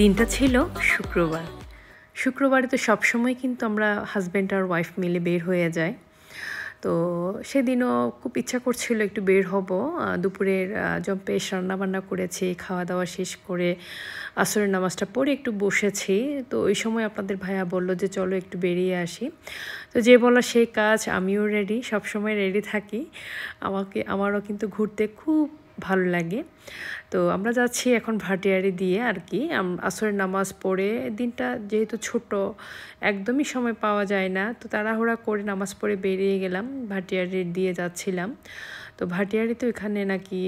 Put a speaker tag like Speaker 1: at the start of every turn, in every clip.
Speaker 1: দিনটা ছিল শুক্রবার। শুক্রবারে তো সবসময় কিন্তু আমরা হাজব্যান্ড আর ওয়াইফ মিলে বের হয়ে যাই। তো সেদিনও খুব ইচ্ছা করছিল একটু বের হব। দুপুরের জম্পেশ রান্নাবান্না করেছি, খাওয়া দাওয়া শেষ করে আসরের নামাজটা পড়ে একটু বসেছি। তো ওই সময় আপনাদের ভাইয়া বলল যে চলো একটু বেরিয়ে আসি। তো যে বলা সেই কাজ, আমিও রেডি, সবসময় রেডি থাকি। আমারও কিন্তু ঘুরতে খুব ভালো লাগে। তো আমরা যাচ্ছি এখন ভাটিয়ারি দিয়ে আর কি। আসরের নামাজ পড়ে, দিনটা যেহেতু ছোট, একদমই সময় পাওয়া যায় না, তো তাড়াহুড়া করে নামাজ পড়ে বেরিয়ে গেলাম, ভাটিয়ারি দিয়ে যাচ্ছিলাম। তো ভাটিয়ারিতে এখানে নাকি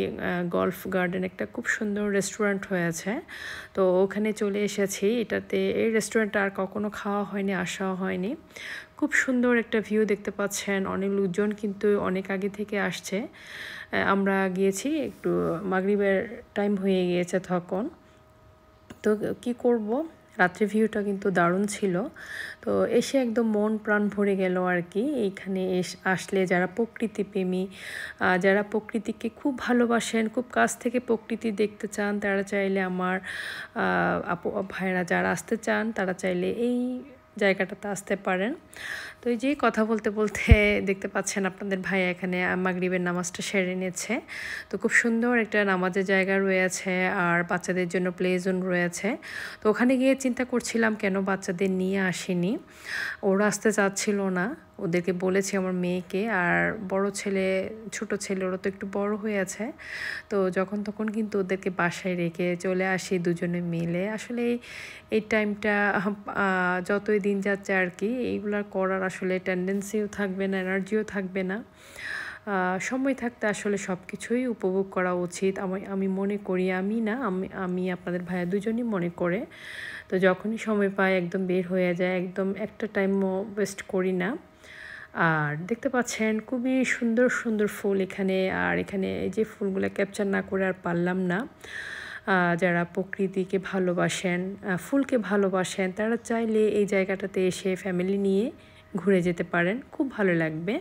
Speaker 1: গল্ফ গার্ডেন একটা খুব সুন্দর রেস্টুরেন্ট হয়েছে। তো ওখানে চলে এসেছি। এই রেস্টুরেন্টটা আর কখনো খাওয়া হয়নি, আসাও হয়নি। খুব সুন্দর একটা ভিউ দেখতে পাচ্ছেন। অনেক লোকজন কিন্তু অনেক আগে থেকে আসছে। আমরা গিয়েছি একটু মাগরিবের টাইম হয়ে গিয়েছে তখন। তো কি করব, রাত্রে ভিউটা কিন্তু দারুণ ছিল। তো এসে একদম মন প্রাণ ভরে গেল আর কি। এইখানে আসলে যারা প্রকৃতিপ্রেমী, যারা প্রকৃতিকে খুব ভালোবাসেন, খুব কাছ থেকে প্রকৃতি দেখতে চান, তারা চাইলে আমার আপু ভাইরা যারা আসতে চান, তারা চাইলে এই জায়গাটাতে আসতে পারেন। তো এই যে কথা বলতে বলতে দেখতে পাচ্ছেন আপনাদের ভাইয়া এখানে মাগরিবের নামাজটা সেরে নিচ্ছে। তো খুব সুন্দর একটা নামাজের জায়গা রয়েছে, আর বাচ্চাদের জন্য প্লে জোন রয়েছে। তো ওখানে গিয়ে চিন্তা করছিলাম কেন বাচ্চাদের নিয়ে আসিনি। ওরা আসতে চাচ্ছিল না। ওদেরকে বলেছি, আমার মেয়েকে আর বড় ছেলে, ছোট ছেলে, ওরা তো একটু বড় হয়ে আছে। তো যখন তখন কিন্তু ওদেরকে বাসায় রেখে চলে আসি দুজনে মিলে। আসলে এই টাইমটা যতই দিন যাচ্ছে আর কি, এইগুলার করার আসলে টেন্ডেন্সিও থাকবে না, এনার্জিও থাকবে না। সময় থাকতে আসলে সব কিছুই উপভোগ করা উচিত আমি মনে করি। আমি আপনাদের ভাইয়া দুজনই মনে করে। তো যখনই সময় পাই একদম বের হয়ে যায়, একদম একটা টাইমও ওয়েস্ট করি না। আর দেখতে পাচ্ছেন খুবই সুন্দর সুন্দর ফুল এখানে। আর এখানে এই যে ফুলগুলো ক্যাপচার না করে আর পারলাম না। যারা প্রকৃতিকে ভালোবাসেন, ফুলকে ভালোবাসেন, তারা চাইলে এই জায়গাটাতে এসে ফ্যামিলি নিয়ে ঘুরে যেতে পারেন, খুব ভালো লাগবে।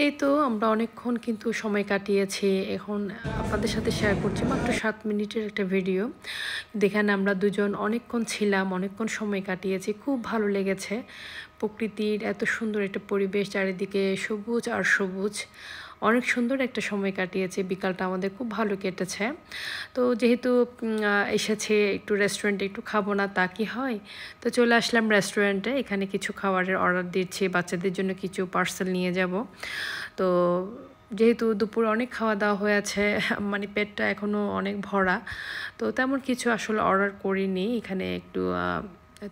Speaker 1: এই তো আমরা অনেকক্ষণ কিন্তু সময় কাটিয়েছি। এখন আপনাদের সাথে শেয়ার করছি মাত্র 7 মিনিটের একটা ভিডিও। যেখানে আমরা দুজন অনেকক্ষণ ছিলাম, অনেকক্ষণ সময় কাটিয়েছি, খুব ভালো লেগেছে। প্রকৃতির এত সুন্দর একটা পরিবেশ, চারিদিকে সবুজ আর সবুজ, অনেক সুন্দর একটা সময় কাটিয়েছি। বিকালটা আমাদের খুব ভালো কেটেছে। তো যেহেতু এসেছে একটু রেস্টুরেন্টে, একটু খাবো না তা কি হয়, তো চলে আসলাম রেস্টুরেন্টে। এখানে কিছু খাবারের অর্ডার দিচ্ছি, বাচ্চাদের জন্য কিছু পার্সেল নিয়ে যাব। তো যেহেতু দুপুরে অনেক খাওয়া দাওয়া হয়েছে, মানে পেটটা এখনও অনেক ভরা, তো তেমন কিছু আসলে অর্ডার করিনি। এখানে একটু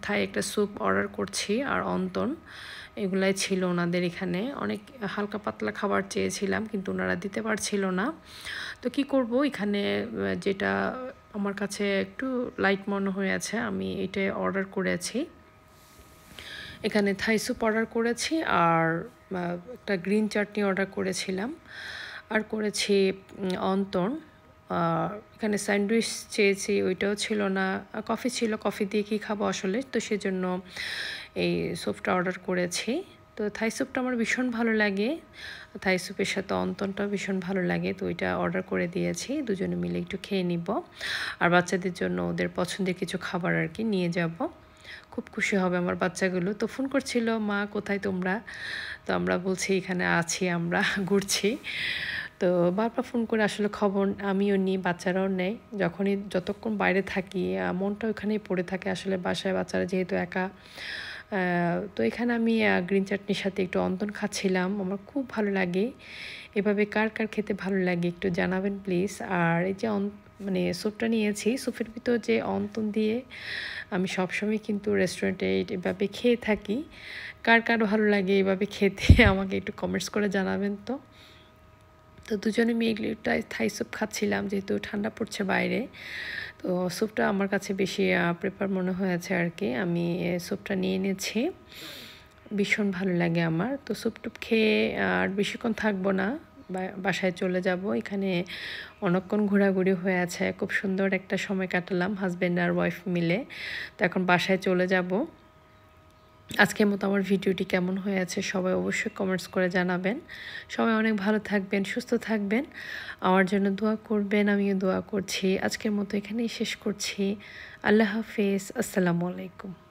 Speaker 1: থাই একটা স্যুপ অর্ডার করছি, আর অন্তন, এগুলাই ছিল ওনাদের এখানে। অনেক হালকা পাতলা খাবার চেয়েছিলাম, কিন্তু ওনারা দিতে পারছিল না। তো কি করব, এখানে যেটা আমার কাছে একটু লাইট মনে হয়েছে, আমি এটাই অর্ডার করেছি। এখানে থাই স্যুপ অর্ডার করেছি, আর একটা গ্রিন চাটনি অর্ডার করেছিলাম, আর করেছি অন্তন। এখানে স্যান্ডউইচ চেয়েছি, ওইটাও ছিল না। কফি ছিল, কফি দিয়ে কী খাবো আসলে, তো সেজন্য এই স্যুপটা অর্ডার করেছি। তো থাই স্যুপটা আমার ভীষণ ভালো লাগে। থাই স্যুপের সাথে অন্তনটাও ভীষণ ভালো লাগে, তো ওইটা অর্ডার করে দিয়েছি, দুজনে মিলে একটু খেয়ে নিব। আর বাচ্চাদের জন্য ওদের পছন্দের কিছু খাবার আর কি নিয়ে যাব। খুব খুশি হবে আমার বাচ্চাগুলো। তো ফোন করছিল, মা কোথায় তোমরা? তো আমরা বলছি এখানে আছি, আমরা ঘুরছি। তো বারবার ফোন করে আসলে খবর আমিও নিই, বাচ্চারাও নেয়। যতক্ষণ বাইরে থাকি মনটা ওখানেই পড়ে থাকে আসলে, বাসায় বাচ্চারা যেহেতু একা। তো এখানে আমি গ্রিন চাটনির সাথে একটু অন্তন খাচ্ছিলাম, আমার খুব ভালো লাগে। এভাবে কার কার খেতে ভালো লাগে একটু জানাবেন প্লিজ। আর এই যে মানে স্যুপটা নিয়েছি, স্যুপের ভিতর যে অন্তন দিয়ে আমি সবসময় কিন্তু রেস্টুরেন্টে এভাবে খেয়ে থাকি। কার কার ভালো লাগে এভাবে খেতে আমাকে একটু কমেন্টস করে জানাবেন তো। তো দুজনে মিলে থাই স্যুপ খাচ্ছিলাম, যেহেতু ঠান্ডা পড়ছে বাইরে। তো স্যুপটা আমার কাছে বেশি প্রেফার মনে হয়েছে আর কি, আমি স্যুপটা নিয়ে নিয়েছি। ভীষণ ভালো লাগে আমার। তো স্যুপ টুপ খেয়ে আর বেশিক্ষণ থাকবো না, বাসায় চলে যাব। এখানে অনেকক্ষণ ঘোরাঘুরি হয়ে আছে, খুব সুন্দর একটা সময় কাটালাম হাজব্যান্ড আর ওয়াইফ মিলে। তো এখন বাসায় চলে যাব। আজকের মতো আমার ভিডিওটি কেমন হয়েছে সবাই অবশ্যই কমেন্টস করে জানাবেন। সবাই অনেক ভালো থাকবেন, সুস্থ থাকবেন, আমার জন্য দোয়া করবেন, আমিও দোয়া করছি। আজকের মতো এখানেই শেষ করছি। আল্লাহ হাফেজ, আসসালামু আলাইকুম।